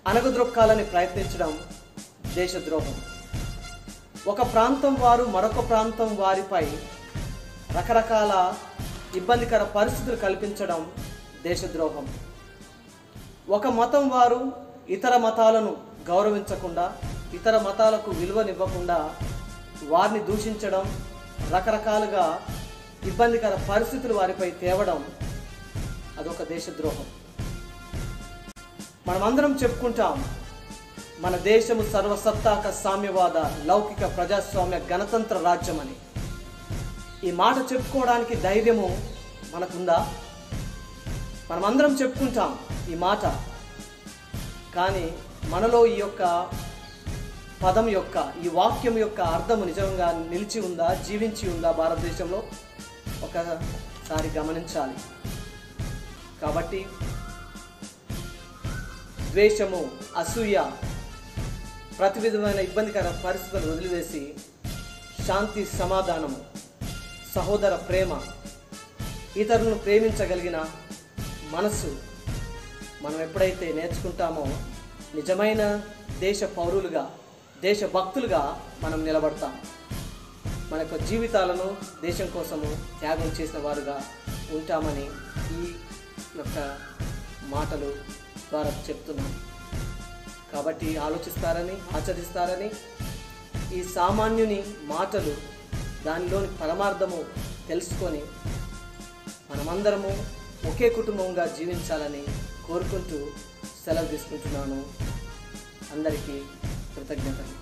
అణగద్రొక్కాలని ప్రయత్నించడం దేశద్రోహం. ఒక ప్రాంతం వారు మరొక ప్రాంతం వారిపై రకరకాల ఇబ్బందికర పరిస్థితులు కల్పించడం దేశద్రోహం. ఒక మతం వారు ఇతర మతాలను గౌరవించకుండా, ఇతర మతాలకు విలువనివ్వకుండా వారిని దూషించడం, రకరకాలుగా ఇబ్బందికర పరిస్థితులు వారిపై తేవడం అదొక దేశద్రోహం. మనమందరం చెప్పుకుంటాం మన దేశము సర్వసత్తాక సామ్యవాద లౌకిక ప్రజాస్వామ్య గణతంత్ర రాజ్యమని. ఈ మాట చెప్పుకోవడానికి ధైర్యము మనకుందా? మనమందరం చెప్పుకుంటాం ఈ మాట, కానీ మనలో ఈ యొక్క పదం యొక్క, ఈ వాక్యం యొక్క అర్థము నిజంగా నిలిచి ఉందా, జీవించి ఉందా భారతదేశంలో? ఒకసారి గమనించాలి. కాబట్టి ద్వేషము, అసూయ, ప్రతి విధమైన ఇబ్బందికర పరిస్థితులను వదిలివేసి శాంతి, సమాధానము, సహోదర ప్రేమ, ఇతరులను ప్రేమించగలిగిన మనస్సు మనం ఎప్పుడైతే నేర్చుకుంటామో నిజమైన దేశ పౌరులుగా, దేశభక్తులుగా మనం నిలబడతాం. మన యొక్క జీవితాలను దేశం కోసము త్యాగం చేసిన వారుగా ఉంటామని ఈ యొక్క మాటలు ద్వారా చెప్తున్నాను. కాబట్టి ఆలోచిస్తారని, ఆచరిస్తారని, ఈ సామాన్యుని మాటలు దానిలోని పరమార్థము తెలుసుకొని మనమందరము ఒకే కుటుంబంగా జీవించాలని కోరుకుంటూ సెలవు తీసుకుంటున్నాను. అందరికీ కృతజ్ఞతలు.